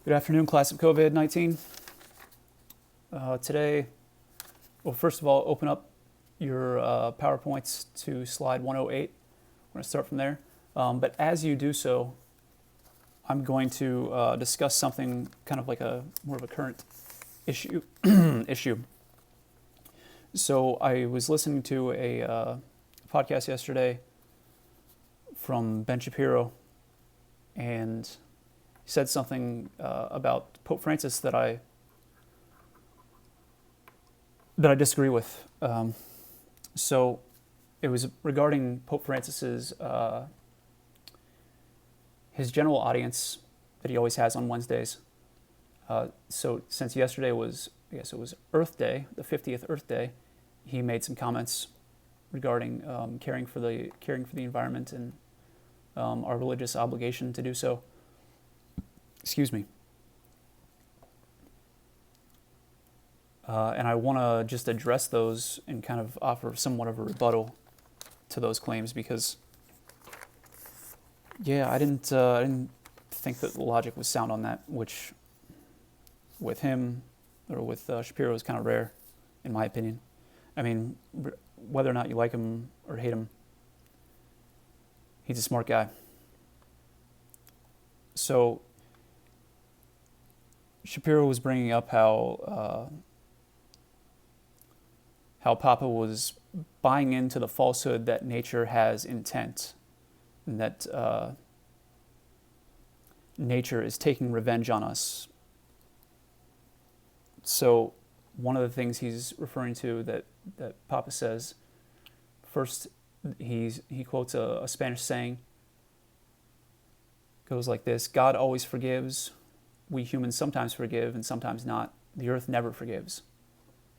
Good afternoon, class of COVID-19. Today, well, first of all, open up your PowerPoints to slide 108. We're going to start from there. But as you do so, I'm going to discuss something kind of like more of a current issue. So I was listening to a podcast yesterday from Ben Shapiro, and he said something about Pope Francis that I disagree with. So it was regarding Pope Francis's his general audience that he always has on Wednesdays. So since yesterday was, I guess it was Earth Day, the 50th Earth Day, he made some comments regarding caring for the environment and our religious obligation to do so. Excuse me. And I want to just address those and kind of offer somewhat of a rebuttal to those claims because, yeah, I didn't think that the logic was sound on that, which with him or with Shapiro is kind of rare, in my opinion. I mean, whether or not you like him or hate him, he's a smart guy. So Shapiro was bringing up how Papa was buying into the falsehood that nature has intent, and that nature is taking revenge on us. So one of the things he's referring to that Papa says, first he quotes a Spanish saying, goes like this: God always forgives. We humans sometimes forgive and sometimes not. The earth never forgives.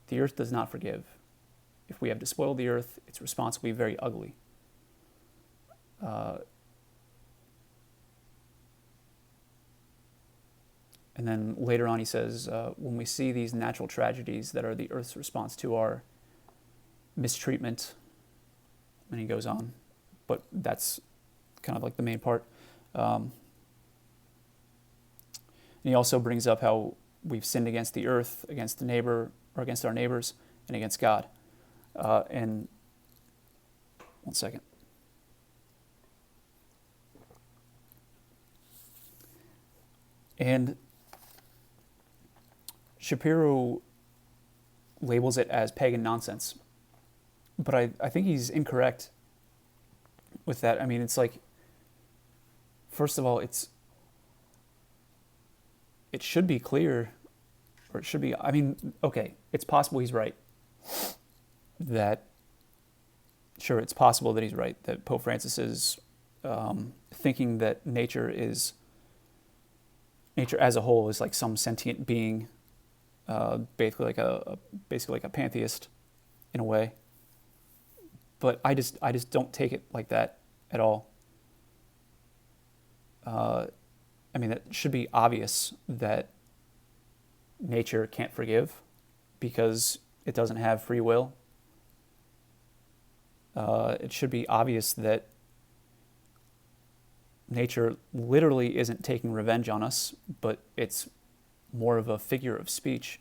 The earth does not forgive. If we have despoiled the earth, its response will be very ugly. And then later on he says, when we see these natural tragedies that are the earth's response to our mistreatment, and he goes on, but that's kind of like the main part. And he also brings up how we've sinned against the earth, against the neighbor, or against our neighbors, and against God. And one second. And Shapiro labels it as pagan nonsense. But I think he's incorrect with that. I mean, it's like, first of all, it should be clear, or it should be, I mean, okay, it's possible he's right. Sure, it's possible that he's right, that Pope Francis is thinking that nature as a whole is like some sentient being, basically like a pantheist in a way. But I just don't take it like that at all. I mean, it should be obvious that nature can't forgive because it doesn't have free will. It should be obvious that nature literally isn't taking revenge on us, but it's more of a figure of speech.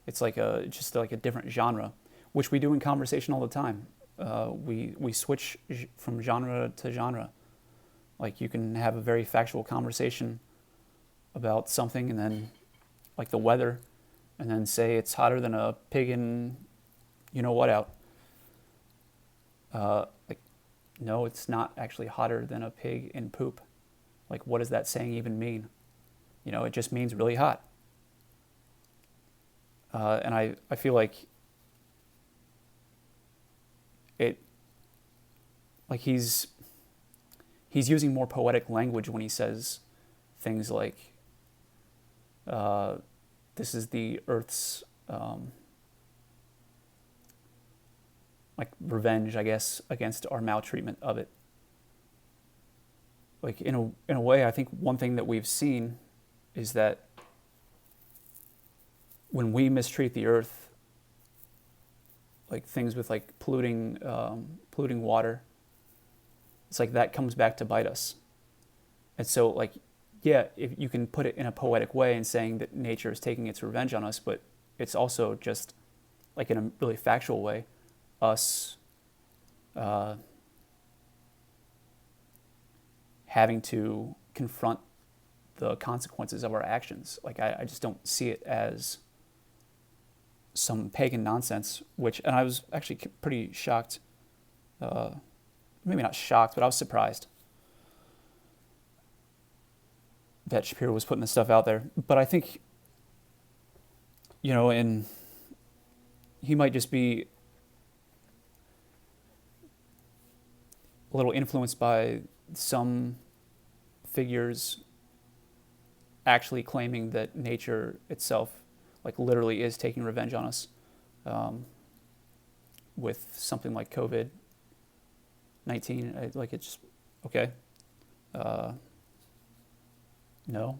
It's like just like a different genre, which we do in conversation all the time. We switch from genre to genre. Like, you can have a very factual conversation about something, and then like the weather, and then say it's hotter than a pig in you know what out. Like, no, it's not actually hotter than a pig in poop. Like, what does that saying even mean? You know, it just means really hot. And I feel like he's using more poetic language when he says things like, this is the earth's like revenge, I guess, against our maltreatment of it. Like, in a way, I think one thing that we've seen is that when we mistreat the earth, like things with like polluting water, it's like that comes back to bite us. And so, like, yeah, if you can put it in a poetic way and saying that nature is taking its revenge on us, but it's also just like in a really factual way, us uh, having to confront the consequences of our actions. Like I just don't see it as some pagan nonsense, and I was actually pretty shocked, maybe not shocked, but I was surprised that Shapiro was putting this stuff out there. But I think, and he might just be a little influenced by some figures actually claiming that nature itself, like literally, is taking revenge on us, with something like COVID-19. Like it's just okay. No,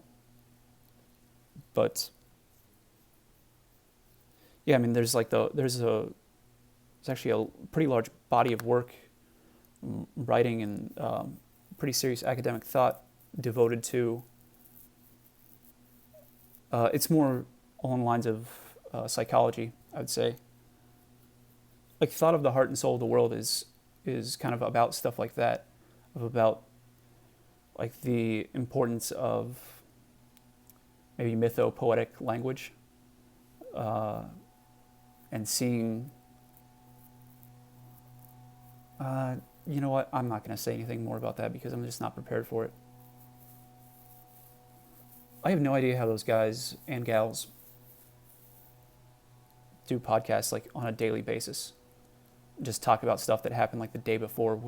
but yeah, I mean, there's actually a pretty large body of work, writing and pretty serious academic thought devoted to. It's more along the lines of psychology, I would say. Like thought of the heart and soul of the world is kind of about stuff like that, about like the importance of maybe mythopoetic language, and seeing. You know what? I'm not going to say anything more about that because I'm just not prepared for it. I have no idea how those guys and gals do podcasts like on a daily basis. Just talk about stuff that happened like the day before.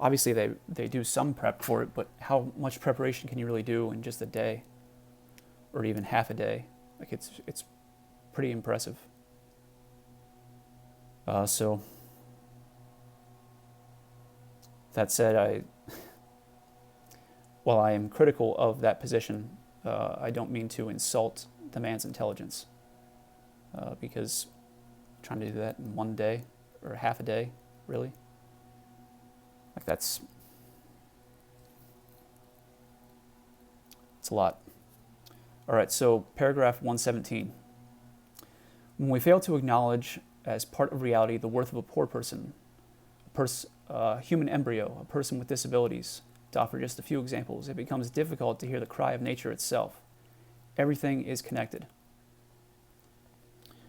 Obviously they do some prep for it, but how much preparation can you really do in just a day, or even half a day? Like it's pretty impressive. So that said, while I am critical of that position, I don't mean to insult the man's intelligence, because trying to do that in one day or half a day, really, like it's a lot. All right, so paragraph 117. When we fail to acknowledge as part of reality the worth of a poor person, a human embryo, a person with disabilities, to offer just a few examples, it becomes difficult to hear the cry of nature itself. Everything is connected.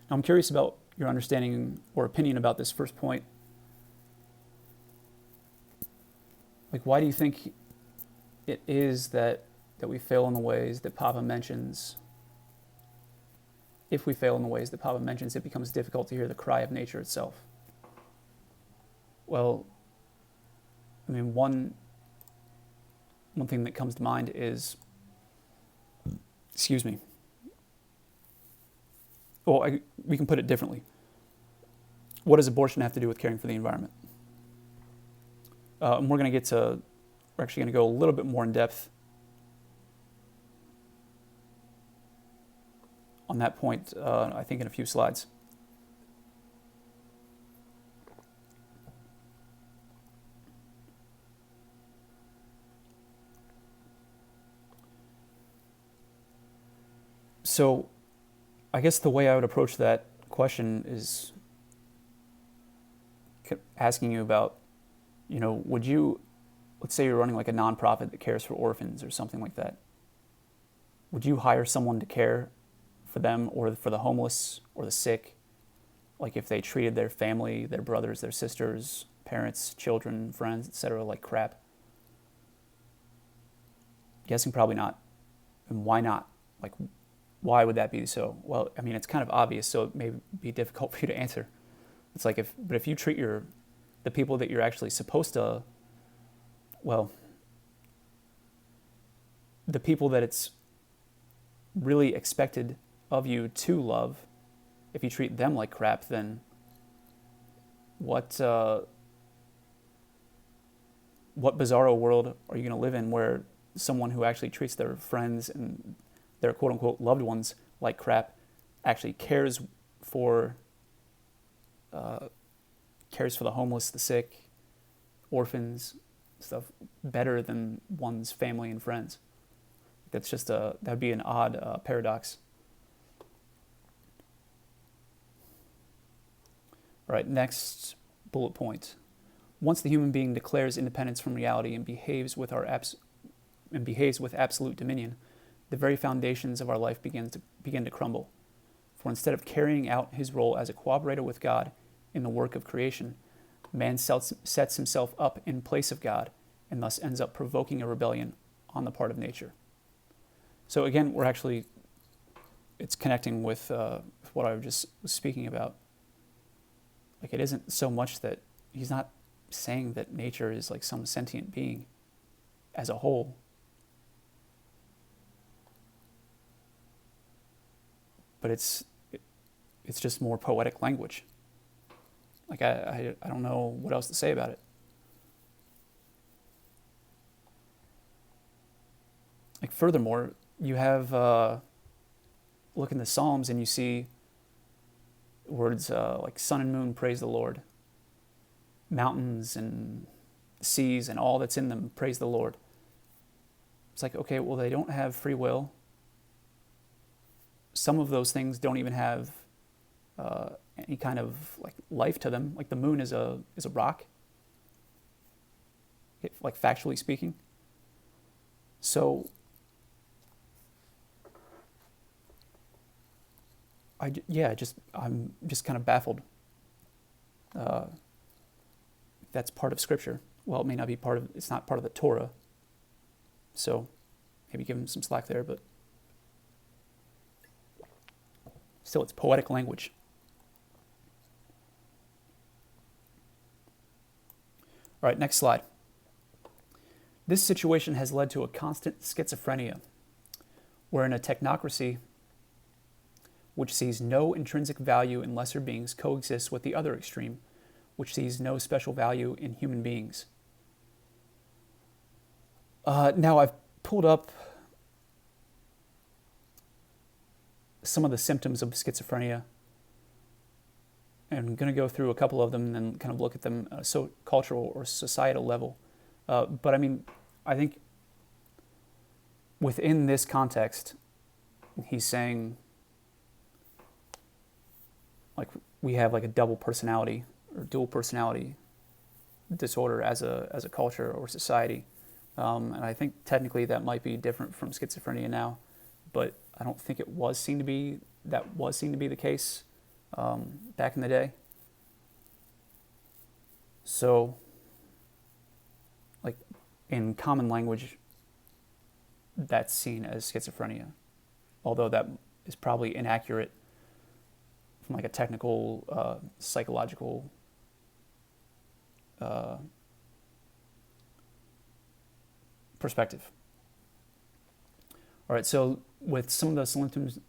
Now, I'm curious about your understanding or opinion about this first point. Like, why do you think it is that we fail in the ways that Papa mentions? If we fail in the ways that Papa mentions, it becomes difficult to hear the cry of nature itself. Well, I mean, one thing that comes to mind is, excuse me. Well, we can put it differently. What does abortion have to do with caring for the environment? And we're actually going to go a little bit more in depth on that point, I think in a few slides. So I guess the way I would approach that question is asking you about, let's say you're running like a nonprofit that cares for orphans or something like that. Would you hire someone to care for them or for the homeless or the sick? Like if they treated their family, their brothers, their sisters, parents, children, friends, etc. like crap? Guessing probably not. And why not? Like, why would that be so? Well, I mean, it's kind of obvious, so it may be difficult for you to answer. It's like if you treat the people that you're actually supposed to, the people that it's really expected of you to love, if you treat them like crap, then what bizarro world are you going to live in where someone who actually treats their friends and their quote-unquote loved ones like crap actually cares for the homeless, the sick, orphans, stuff better than one's family and friends? That'd be an odd paradox. All right, next bullet point. Once the human being declares independence from reality and behaves with absolute dominion, the very foundations of our life begin to crumble. For instead of carrying out his role as a cooperator with God in the work of creation, man sets himself up in place of God and thus ends up provoking a rebellion on the part of nature. So again, it's connecting with what I was speaking about. Like, it isn't so much that he's not saying that nature is like some sentient being as a whole. But it's just more poetic language. Like, I don't know what else to say about it. Like, furthermore, you have look in the Psalms and you see words like sun and moon praise the Lord, mountains and seas and all that's in them praise the Lord. It's like, okay, well, they don't have free will. Some of those things don't even have any kind of like life to them. Like, the moon is a rock, like, factually speaking. So I'm just kind of baffled. That's part of Scripture. Well, it may not be it's not part of the Torah. So maybe give him some slack there, but still, it's poetic language. All right, next slide. This situation has led to a constant schizophrenia, wherein a technocracy which sees no intrinsic value in lesser beings coexists with the other extreme, which sees no special value in human beings. Now, I've pulled up some of the symptoms of schizophrenia, and I'm going to go through a couple of them and then kind of look at them at a cultural or societal level. But I mean, I think within this context, he's saying, like, we have like a double personality or dual personality disorder as a culture or society. And I think technically that might be different from schizophrenia now, but I don't think that was seen to be the case back in the day. So, like, in common language, that's seen as schizophrenia, although that is probably inaccurate from like a technical, psychological perspective. All right, so with some of the symptoms,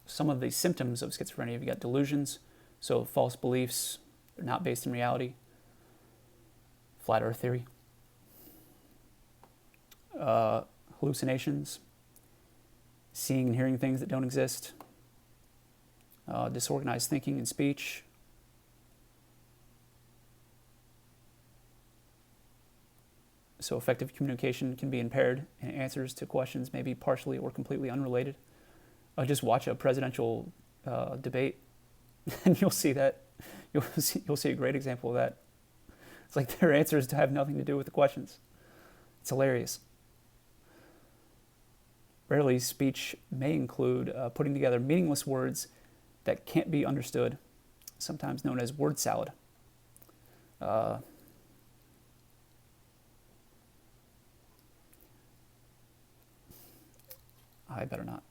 some of the symptoms of schizophrenia, you've got delusions, so false beliefs are not based in reality, flat earth theory, hallucinations, seeing and hearing things that don't exist, disorganized thinking and speech, so effective communication can be impaired, and answers to questions may be partially or completely unrelated. Just watch a presidential debate, and you'll see that. You'll see a great example of that. It's like their answers have nothing to do with the questions. It's hilarious. Rarely, speech may include putting together meaningless words that can't be understood, sometimes known as word salad. I better not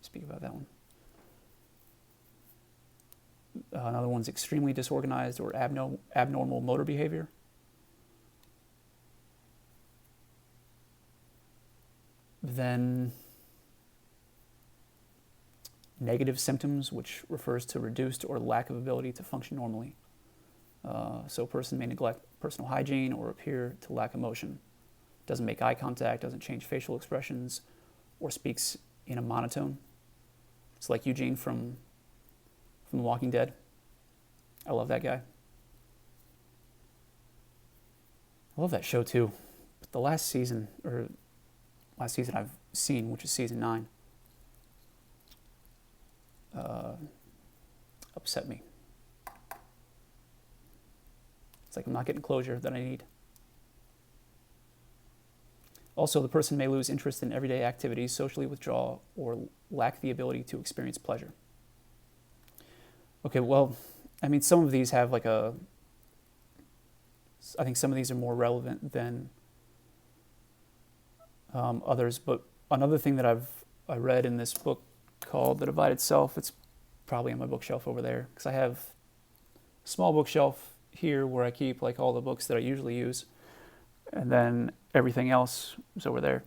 speak about that one. Another one's extremely disorganized or abnormal motor behavior. Then negative symptoms, which refers to reduced or lack of ability to function normally. So a person may neglect personal hygiene or appear to lack emotion, doesn't make eye contact, doesn't change facial expressions, or speaks in a monotone. It's like Eugene from The Walking Dead. I love that guy. I love that show too. But the last season, or last season I've seen, which is season 9, upset me. It's like I'm not getting closure that I need. Also, the person may lose interest in everyday activities, socially withdraw, or lack the ability to experience pleasure. Okay, well, I mean, some of these have like I think some of these are more relevant than others, but another thing that I read in this book called The Divided Self, it's probably on my bookshelf over there, because I have a small bookshelf here where I keep like all the books that I usually use, and then everything else is over there.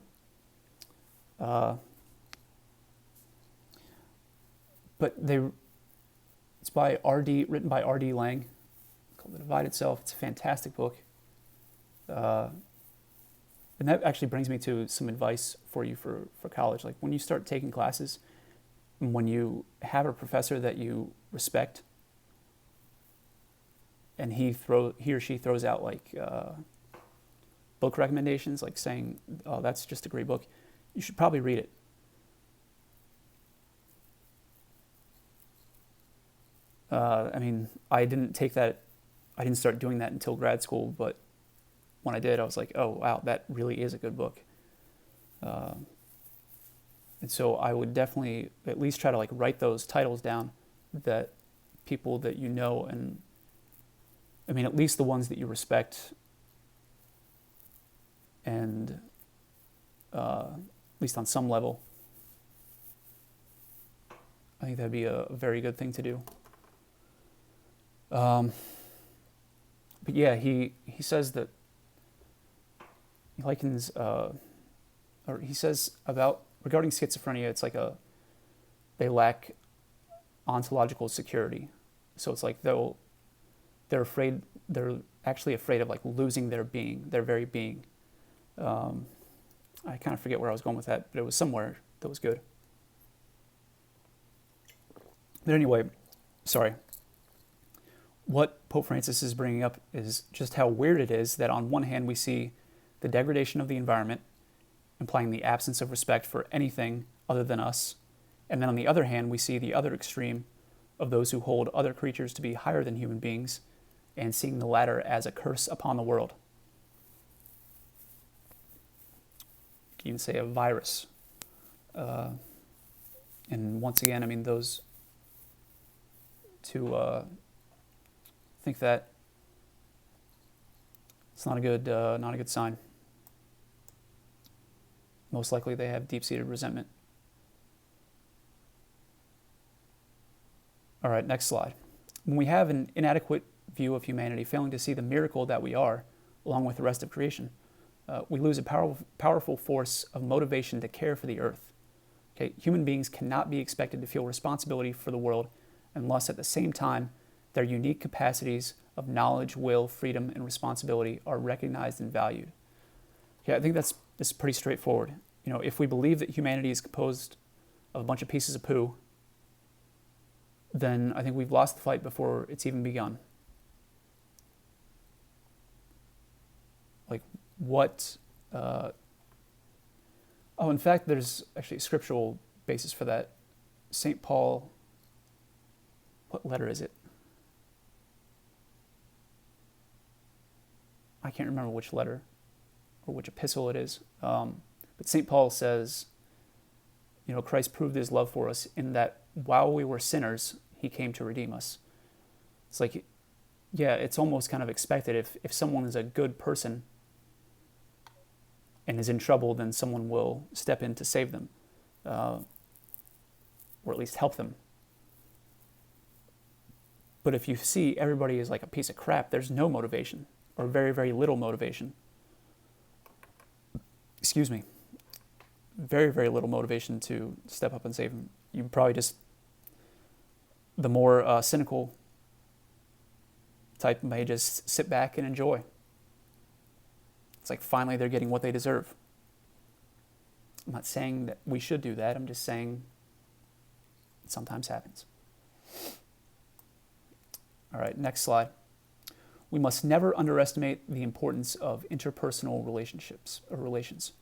But it's by written by R.D. Laing, called The Divided Self. It's a fantastic book. And that actually brings me to some advice for you for college. Like when you start taking classes, when you have a professor that you respect, and he or she throws out like book recommendations, like saying, "Oh, that's just a great book," you should probably read it. I mean, I didn't start doing that until grad school, but when I did, I was like, oh, wow, that really is a good book. And so I would definitely at least try to like write those titles down, that people that you know, and I mean, at least the ones that you respect, and at least on some level, I think that'd be a very good thing to do. But yeah, he says that he likens, or he says regarding schizophrenia, it's like they lack ontological security. So it's like they're actually afraid of like losing their very being. I kind of forget where I was going with that, but it was somewhere that was good. But anyway, sorry. What Pope Francis is bringing up is just how weird it is that on one hand we see the degradation of the environment, implying the absence of respect for anything other than us, and then on the other hand we see the other extreme of those who hold other creatures to be higher than human beings, and seeing the latter as a curse upon the world. You can even say a virus. And once again, I mean, those two think that it's not a good sign. Most likely they have deep-seated resentment. All right, next slide. When we have an inadequate view of humanity, failing to see the miracle that we are, along with the rest of creation, we lose a powerful force of motivation to care for the earth. Okay, human beings cannot be expected to feel responsibility for the world unless at the same time their unique capacities of knowledge, will, freedom, and responsibility are recognized and valued. Okay, I think this is pretty straightforward. You know, if we believe that humanity is composed of a bunch of pieces of poo, then I think we've lost the fight before it's even begun. Like what? In fact, there's actually a scriptural basis for that. St. Paul, what letter is it? I can't remember which letter or which epistle it is. But St. Paul says, you know, Christ proved his love for us in that while we were sinners, he came to redeem us. It's like, yeah, it's almost kind of expected. If someone is a good person and is in trouble, then someone will step in to save them, or at least help them. But if you see everybody is like a piece of crap, there's no motivation, or very, very little motivation. Excuse me. Very, very little motivation to step up and save them. You probably just, the more cynical type may just sit back and enjoy. It's like finally they're getting what they deserve. I'm not saying that we should do that. I'm just saying it sometimes happens. All right, next slide. We must never underestimate the importance of interpersonal relationships or relations.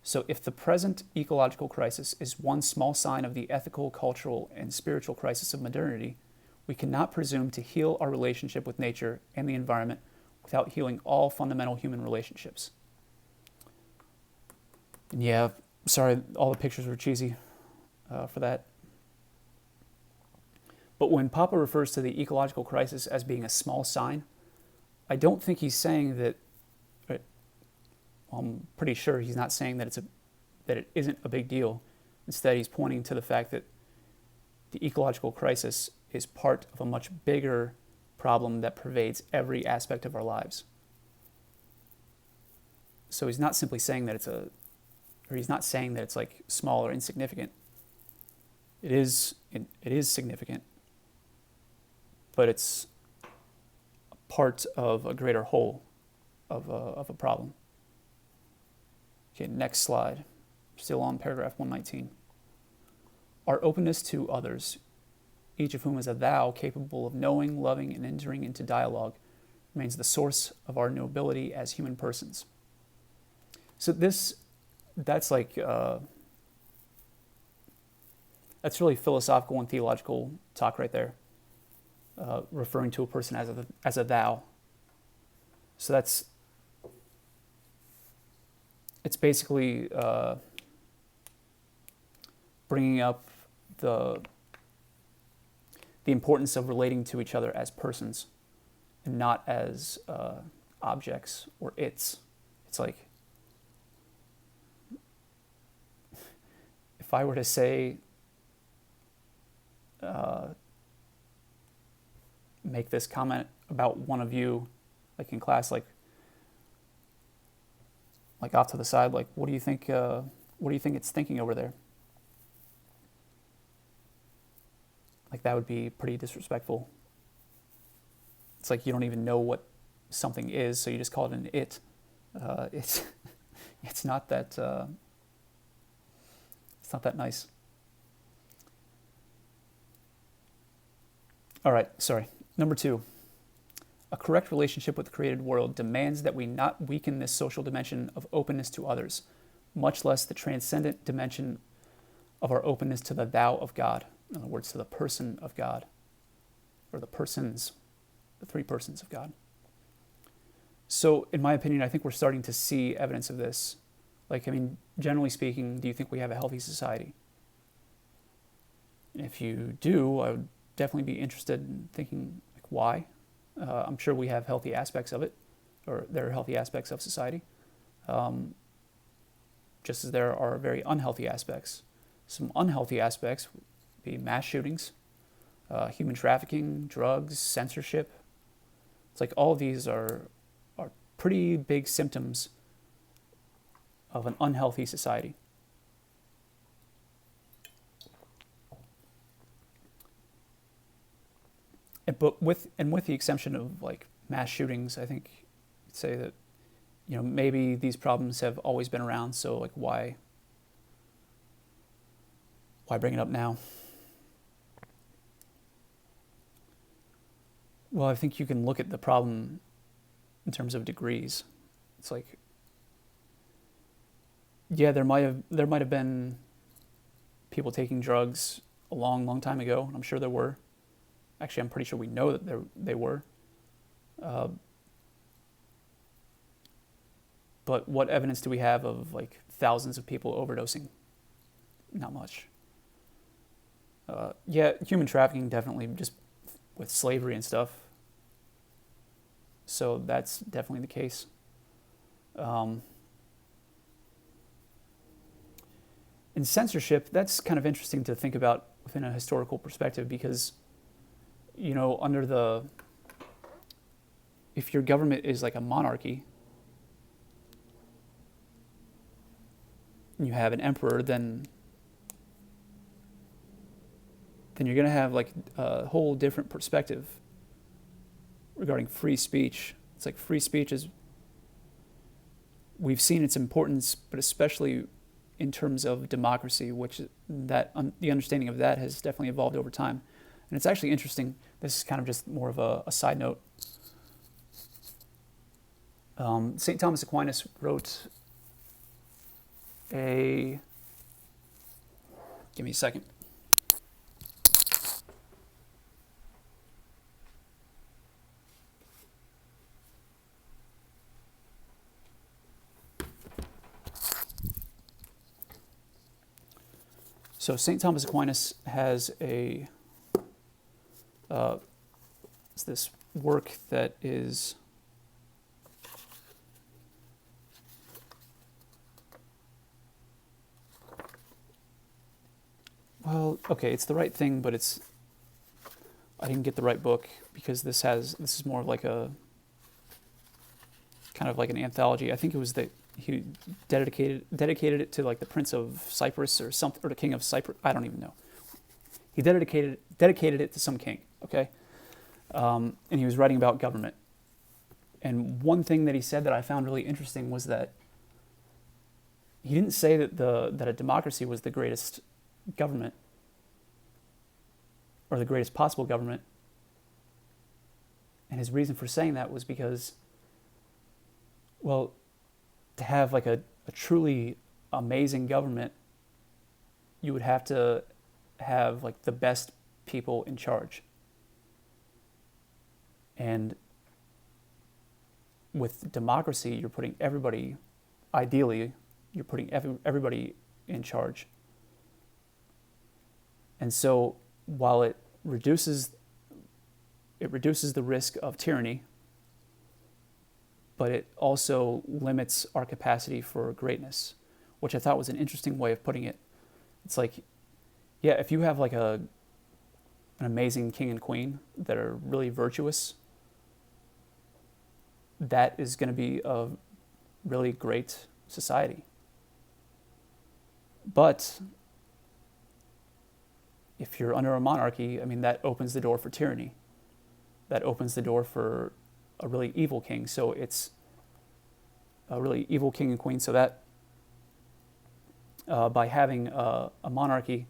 So if the present ecological crisis is one small sign of the ethical, cultural, and spiritual crisis of modernity, we cannot presume to heal our relationship with nature and the environment without healing all fundamental human relationships. And yeah, sorry, all the pictures were cheesy for that. But when Papa refers to the ecological crisis as being a small sign, I don't think he's saying that. I'm pretty sure he's not saying that it isn't a big deal. Instead, he's pointing to the fact that the ecological crisis is part of a much bigger problem that pervades every aspect of our lives. So he's not simply saying that he's not saying that it's like small or insignificant. It is significant, but it's a part of a greater whole of a problem. Okay, next slide. Still on paragraph 119. Our openness to others, each of whom is a thou capable of knowing, loving, and entering into dialogue, remains the source of our nobility as human persons. So that's really philosophical and theological talk right there, referring to a person as a thou. So it's basically bringing up the importance of relating to each other as persons and not as objects or its. It's like, if I were to say, make this comment about one of you, like in class, like off to the side, like, what do you think it's thinking over there? Like, that would be pretty disrespectful. It's like you don't even know what something is, so you just call it an it. It's not that nice. All right, sorry. Number 2. A correct relationship with the created world demands that we not weaken this social dimension of openness to others, much less the transcendent dimension of our openness to the thou of God. In other words, to the person of God, or the persons, the three persons of God. So, in my opinion, I think we're starting to see evidence of this. Like, I mean, generally speaking, do you think we have a healthy society? And if you do, I would definitely be interested in thinking, like, why? I'm sure we have healthy aspects of it, or there are healthy aspects of society, just as there are very unhealthy aspects. Some unhealthy aspects would be mass shootings, human trafficking, drugs, censorship. It's like all of these are pretty big symptoms of an unhealthy society. But with the exception of like mass shootings, I think I'd say that, you know, maybe these problems have always been around. So like, why bring it up now? Well, I think you can look at the problem in terms of degrees. It's like, yeah, there might have been people taking drugs a long time ago. I'm sure there were. Actually, I'm pretty sure we know that they were. But what evidence do we have of like thousands of people overdosing? Not much. Yeah, human trafficking definitely, just with slavery and stuff. So that's definitely the case. And censorship, that's kind of interesting to think about within a historical perspective because, you know, if your government is like a monarchy, and you have an emperor, then you're going to have like a whole different perspective regarding free speech. It's like free speech we've seen its importance, but especially in terms of democracy, which the understanding of that has definitely evolved over time. And it's actually interesting. This is kind of just more of a side note. St. Thomas Aquinas wrote a... Give me a second. So St. Thomas Aquinas has it's this work that is it's the right thing, but I didn't get the right book because this is more of like a kind of like an anthology. I think it was that he dedicated it to like the Prince of Cyprus or something, or the King of Cyprus. I don't even know. He dedicated it to some king. Okay, and he was writing about government. And one thing that he said that I found really interesting was that he didn't say that a democracy was the greatest government or the greatest possible government. And his reason for saying that was because, well, to have like a truly amazing government, you would have to have like the best people in charge. And with democracy, you're putting everybody, ideally, you're putting everybody in charge. And so while it reduces the risk of tyranny, but it also limits our capacity for greatness, which I thought was an interesting way of putting it. It's like, yeah, if you have like an amazing king and queen that are really virtuous, that is going to be a really great society. But if you're under a monarchy, I mean, that opens the door for tyranny. That opens the door for a really evil king. So it's a really evil king and queen. So that by having a monarchy,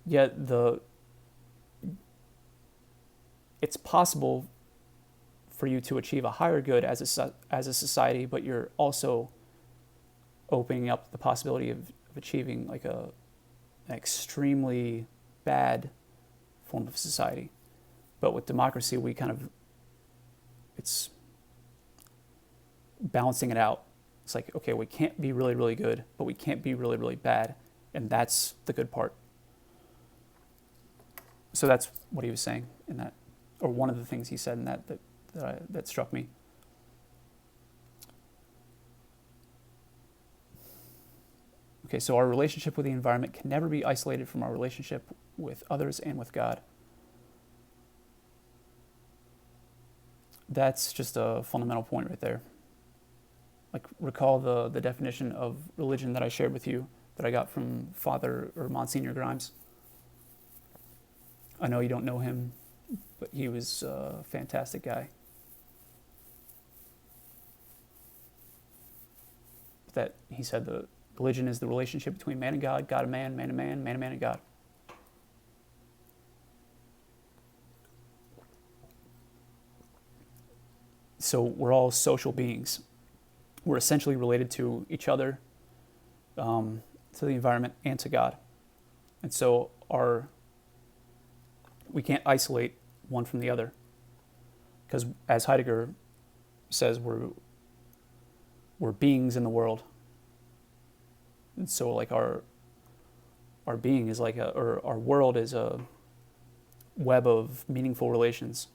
yet it's possible for you to achieve a higher good as a society, but you're also opening up the possibility of achieving like an extremely bad form of society. But with democracy, it's balancing it out. It's like, okay, we can't be really, really good, but we can't be really, really bad. And that's the good part. So that's what he was saying in that, or one of the things he said in that struck me. Okay, so our relationship with the environment can never be isolated from our relationship with others and with God. That's just a fundamental point right there. Like, recall the definition of religion that I shared with you that I got from Father or Monsignor Grimes. I know you don't know him, but he was a fantastic guy. That he said the religion is the relationship between man and God, God and man, man and man, man and man and God. So we're all social beings. We're essentially related to each other, to the environment, and to God. And so we can't isolate one from the other. Because as Heidegger says, we're beings in the world. And so like our being is like or our world is a web of meaningful relations.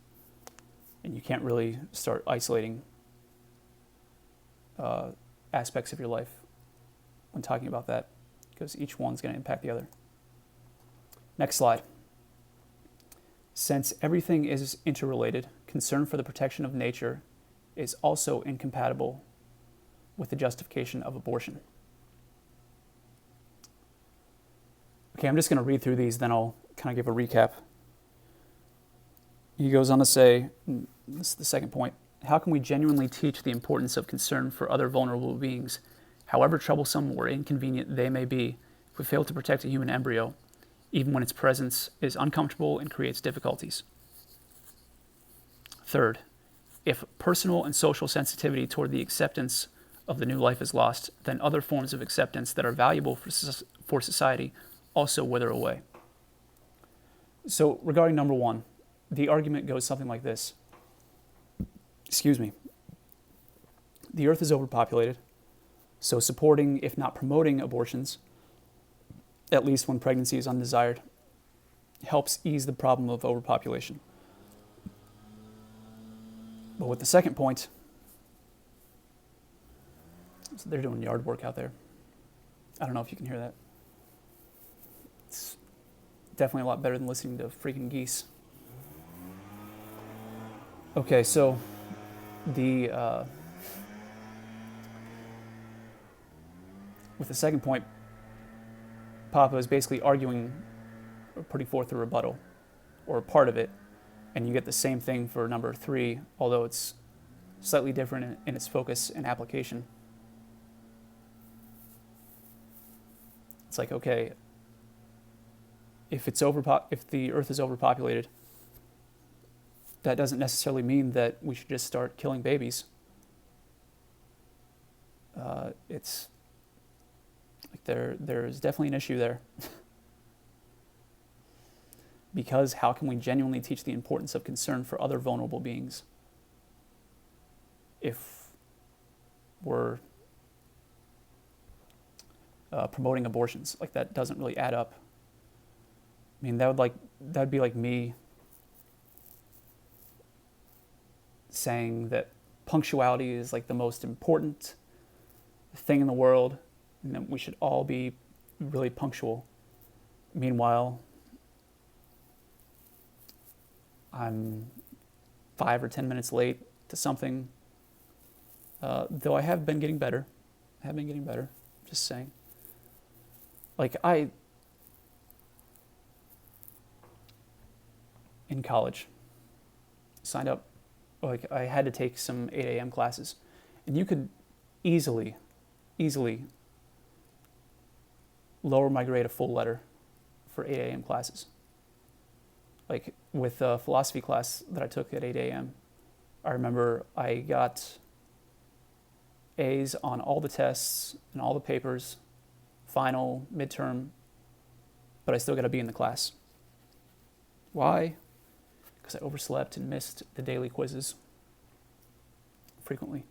And you can't really start isolating aspects of your life when talking about that, because each one's going to impact the other. Next slide. Since everything is interrelated, concern for the protection of nature is also incompatible with the justification of abortion. Okay, I'm just going to read through these, then I'll kind of give a recap. He goes on to say, this is the second point, how can we genuinely teach the importance of concern for other vulnerable beings, however troublesome or inconvenient they may be, if we fail to protect a human embryo, even when its presence is uncomfortable and creates difficulties? Third, if personal and social sensitivity toward the acceptance of the new life is lost, then other forms of acceptance that are valuable for society also wither away. So regarding number one, the argument goes something like this. Excuse me. The earth is overpopulated, so supporting, if not promoting, abortions, at least when pregnancy is undesired, helps ease the problem of overpopulation. But with the second point, so they're doing yard work out there. I don't know if you can hear that. It's definitely a lot better than listening to freaking geese. Okay, so with the second point, Papa is basically arguing, or putting forth a rebuttal, or a part of it, and you get the same thing for number 3, although it's slightly different in its focus and application. It's like, okay, if the earth is overpopulated, that doesn't necessarily mean that we should just start killing babies. It's like there's definitely an issue there. Because how can we genuinely teach the importance of concern for other vulnerable beings if we're promoting abortions? Like, that doesn't really add up. I mean, that'd be like me saying that punctuality is like the most important thing in the world, and that we should all be really punctual. Meanwhile, I'm 5 or 10 minutes late to something, though I have been getting better. Just saying. Like, in college, signed up, like, I had to take some 8 a.m. classes, and you could easily lower my grade a full letter for 8 a.m. classes. Like, with a philosophy class that I took at 8 a.m., I remember I got A's on all the tests and all the papers, final, midterm, but I still got to be in the class. Why? Because I overslept and missed the daily quizzes frequently.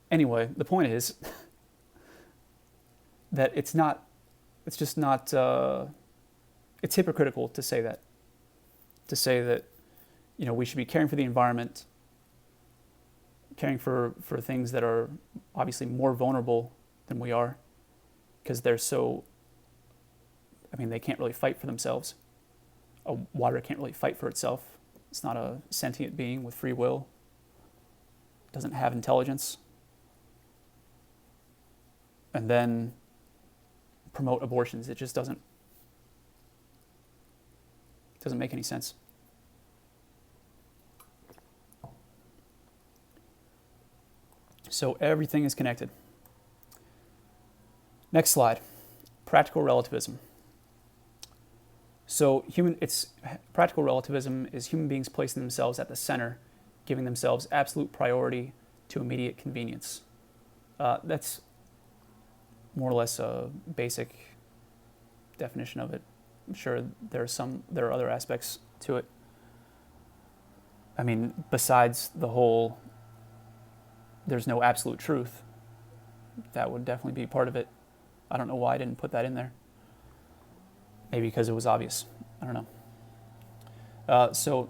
Anyway, the point is that it's hypocritical to say that. To say that, we should be caring for the environment, caring for things that are obviously more vulnerable than we are, because they can't really fight for themselves. Water can't really fight for itself. It's not a sentient being with free will. It doesn't have intelligence. And then promote abortions. It just doesn't make any sense. So everything is connected. Next slide. Practical relativism. So practical relativism is human beings placing themselves at the center, giving themselves absolute priority to immediate convenience. That's more or less a basic definition of it. I'm sure there are other aspects to it. I mean, besides the whole, there's no absolute truth. That would definitely be part of it. I don't know why I didn't put that in there. Maybe because it was obvious. I don't know. So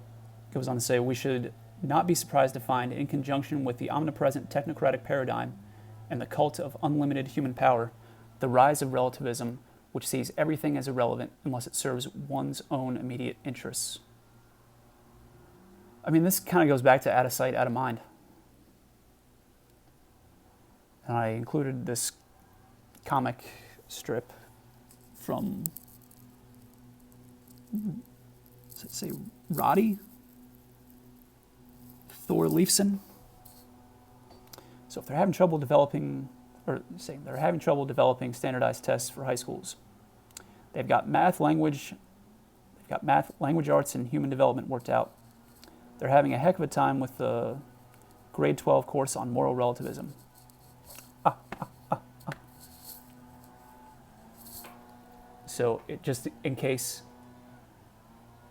it goes on to say, we should not be surprised to find, in conjunction with the omnipresent technocratic paradigm and the cult of unlimited human power, the rise of relativism, which sees everything as irrelevant unless it serves one's own immediate interests. I mean, this kind of goes back to out of sight, out of mind. And I included this comic strip from, does it say Roddy? Thor Leifson? So if they're having trouble developing standardized tests for high schools, they've got math, language, arts, and human development worked out. They're having a heck of a time with the grade 12 course on moral relativism. So just in case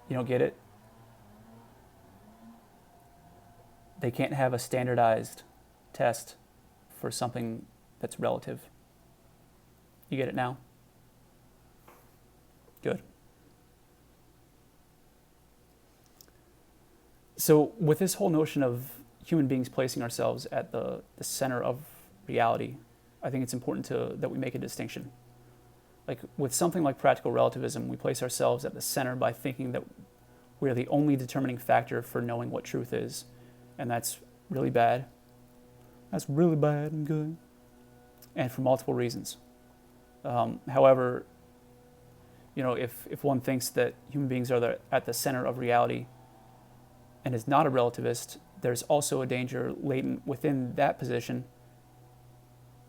you don't get it, they can't have a standardized test for something that's relative. You get it now? Good. So with this whole notion of human beings placing ourselves at the center of reality, I think it's important that we make a distinction. Like with something like practical relativism, we place ourselves at the center by thinking that we're the only determining factor for knowing what truth is. And that's really bad. That's really bad and good. And for multiple reasons. However, if one thinks that human beings are at the center of reality and is not a relativist, there's also a danger latent within that position,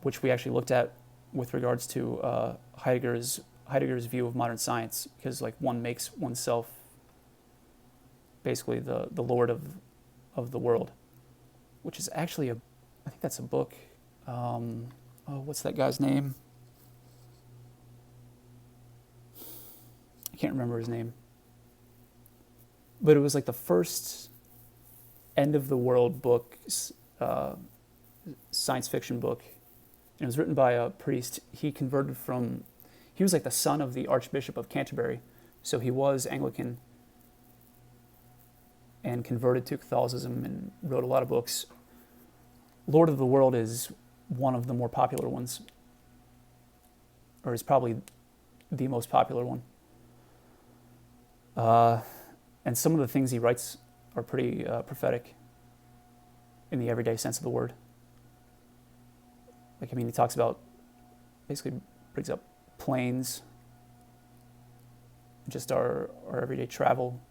which we actually looked at with regards to Heidegger's view of modern science, because like one makes oneself basically the lord of the world, which is actually I think that's a book. What's that guy's name? I can't remember his name. But it was like the first end of the world book, science fiction book. And it was written by a priest. He was like the son of the Archbishop of Canterbury. So he was Anglican and converted to Catholicism and wrote a lot of books. Lord of the World is one of the more popular ones, or is probably the most popular one. And some of the things he writes are pretty prophetic in the everyday sense of the word. Like, he talks about, basically brings up planes, just our everyday travel.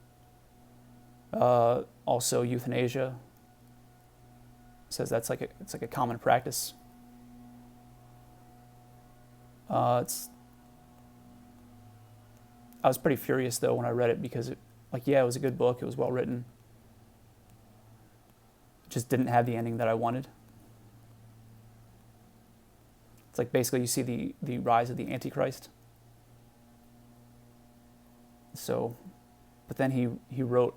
Also euthanasia. Says that's it's like a common practice. I was pretty furious though when I read it, because it was a good book, it was well written. It just didn't have the ending that I wanted. It's like basically you see the rise of the Antichrist. So, but then he wrote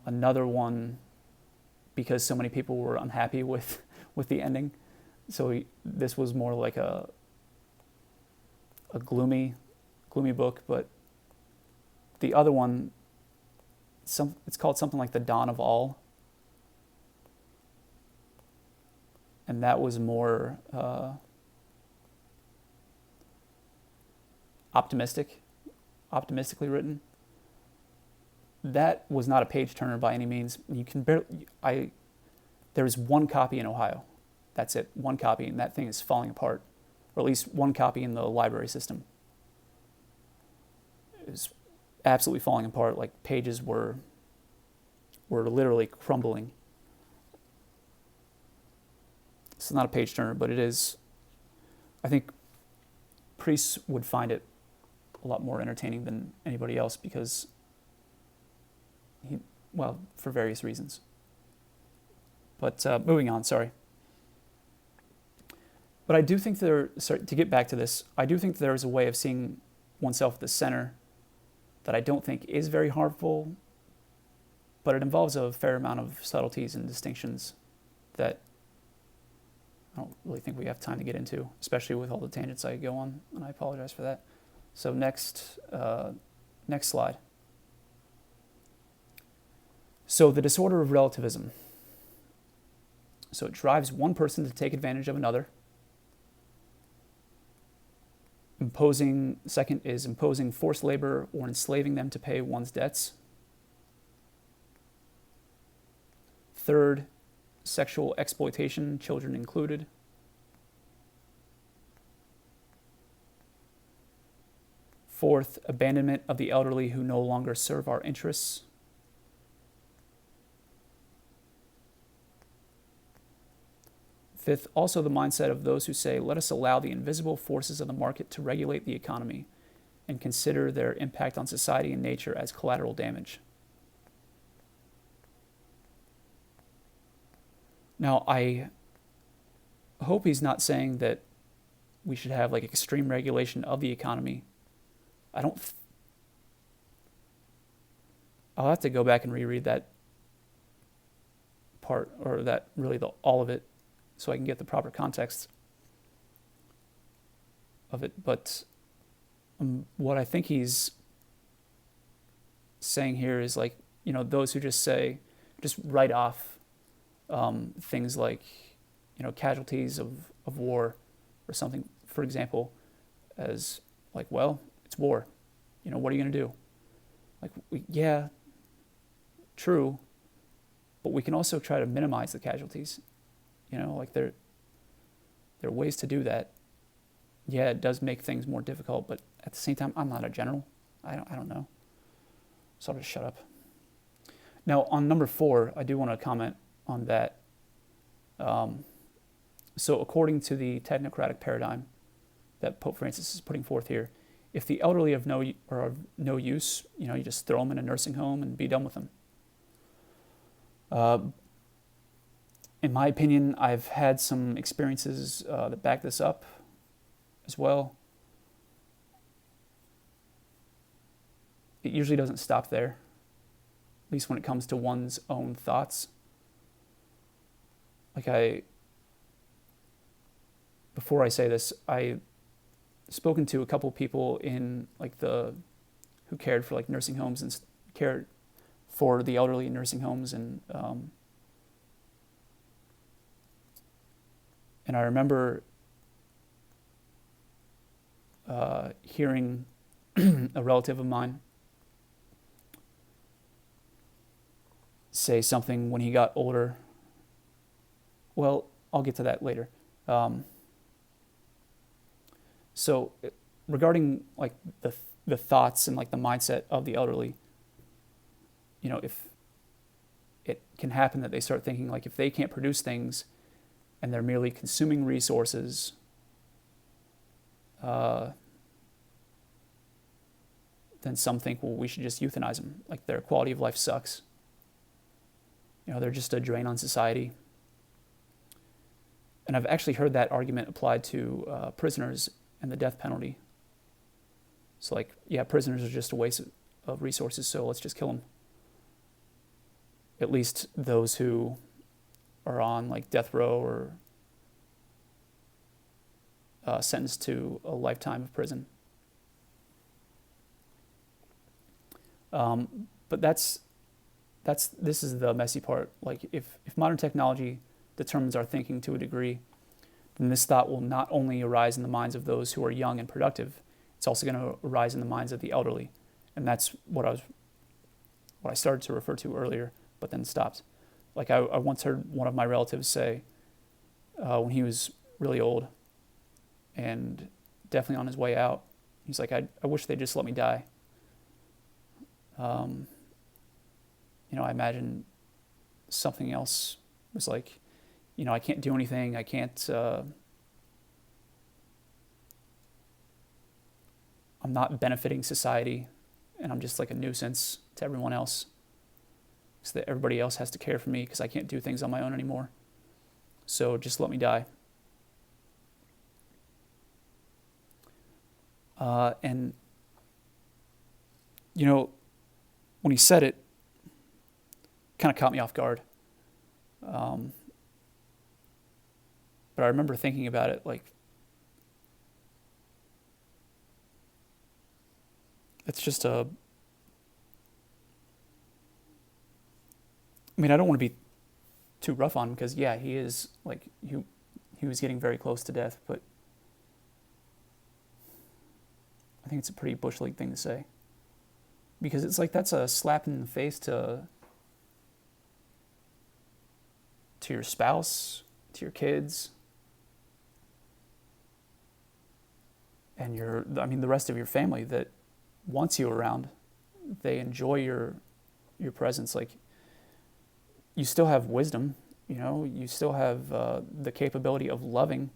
another one because so many people were unhappy with the ending. So this was more like a gloomy book, but the other one, it's called something like The Dawn of All. And that was more optimistically written. That was not a page turner by any means. You can there is one copy in Ohio. That's it, one copy, and that thing is falling apart. Or at least one copy in the library system. It was absolutely falling apart. Like, pages were literally crumbling. It's not a page turner, but it is. I think priests would find it a lot more entertaining than anybody else, because for various reasons. But moving on, sorry. But I do think to get back to this, I do think there is a way of seeing oneself at the center that I don't think is very harmful, but it involves a fair amount of subtleties and distinctions that I don't really think we have time to get into, especially with all the tangents I go on, and I apologize for that. So next slide. So the disorder of relativism. So it drives one person to take advantage of another. Second is imposing forced labor or enslaving them to pay one's debts. Third, sexual exploitation, children included. Fourth, abandonment of the elderly who no longer serve our interests. Fifth, also the mindset of those who say, let us allow the invisible forces of the market to regulate the economy and consider their impact on society and nature as collateral damage. Now, I hope he's not saying that we should have like extreme regulation of the economy. I don't. I'll have to go back and reread that part, or that really all of it, so I can get the proper context of it. But what I think he's saying here is like, those who just write off things like, casualties of war or something, for example, as like, well, it's war. What are you going to do? Like, yeah, true, but we can also try to minimize the casualties. Like there are ways to do that. Yeah, it does make things more difficult, but at the same time, I'm not a general. I don't know. So I'll just shut up. Now, on number 4, I do want to comment on that. So according to the technocratic paradigm that Pope Francis is putting forth here, if the elderly are of no use, you just throw them in a nursing home and be done with them. In my opinion, I've had some experiences that back this up as well. It usually doesn't stop there, at least when it comes to one's own thoughts. Before I say this, I spoken to a couple people in who cared for nursing homes and cared for the elderly in nursing homes, and I remember hearing a relative of mine say something when he got older. Well, I'll get to that later. So regarding the thoughts and the mindset of the elderly, if it can happen that they start thinking if they can't produce things and they're merely consuming resources, then some think, well, we should just euthanize them. Their quality of life sucks. They're just a drain on society. And I've actually heard that argument applied to prisoners and the death penalty. So prisoners are just a waste of resources, so let's just kill them. At least those who are on death row or sentenced to a lifetime of prison. But this is the messy part. If modern technology determines our thinking to a degree, then this thought will not only arise in the minds of those who are young and productive, it's also going to arise in the minds of the elderly. And that's what I started to refer to earlier, but then stopped. I once heard one of my relatives say, when he was really old and definitely on his way out, he's like, I wish they'd just let me die. I imagine something else was I can't do anything. I can't, I'm not benefiting society, and I'm just a nuisance to everyone else. So that everybody else has to care for me because I can't do things on my own anymore. So just let me die. And, when he said it, kind of caught me off guard. But I remember thinking about it it's just I don't want to be too rough on him because, yeah, he is, he was getting very close to death, but I think it's a pretty Bush League thing to say. Because it's that's a slap in the face to your spouse, to your kids, and the rest of your family that wants you around. They enjoy your presence. You still have wisdom, you still have the capability of loving.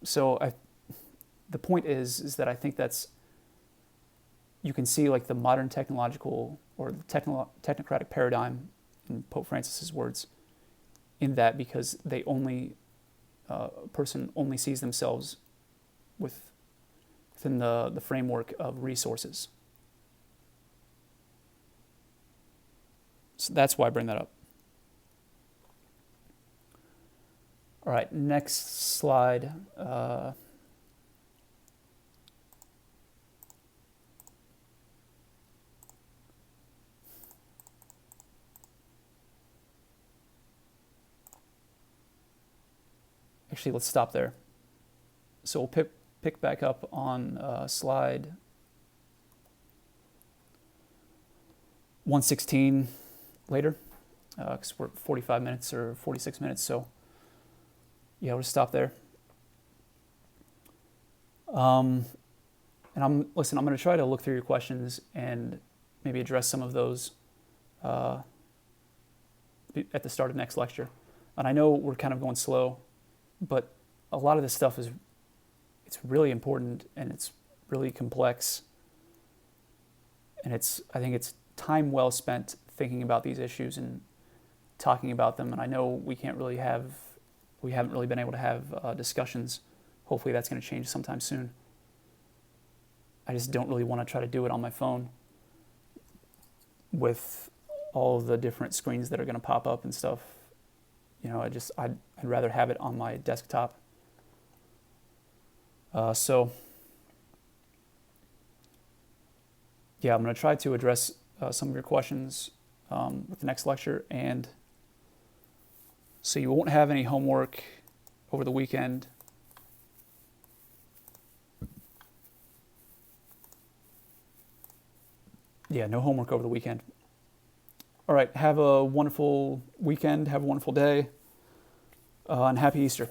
So the point is that I think you can see the modern technological or the technocratic paradigm in Pope Francis's words, in that because they only, a person only sees themselves within the framework of resources. So that's why I bring that up. All right, next slide. Actually, let's stop there. So we'll pick back up on slide 116 later, because we're 45 minutes or 46 minutes, so yeah, we'll just stop there. And I'm going to try to look through your questions and maybe address some of those at the start of next lecture. And I know we're kind of going slow, but a lot of this stuff it's really important and it's really complex. And I think it's time well spent thinking about these issues and talking about them. And I know we haven't really been able to have discussions. Hopefully that's going to change sometime soon. I just don't really want to try to do it on my phone with all of the different screens that are going to pop up and stuff. I'd rather have it on my desktop. So yeah, I'm going to try to address some of your questions with the next lecture, and so you won't have any homework over the weekend. Yeah, no homework over the weekend. All right, have a wonderful weekend, have a wonderful day, and happy Easter.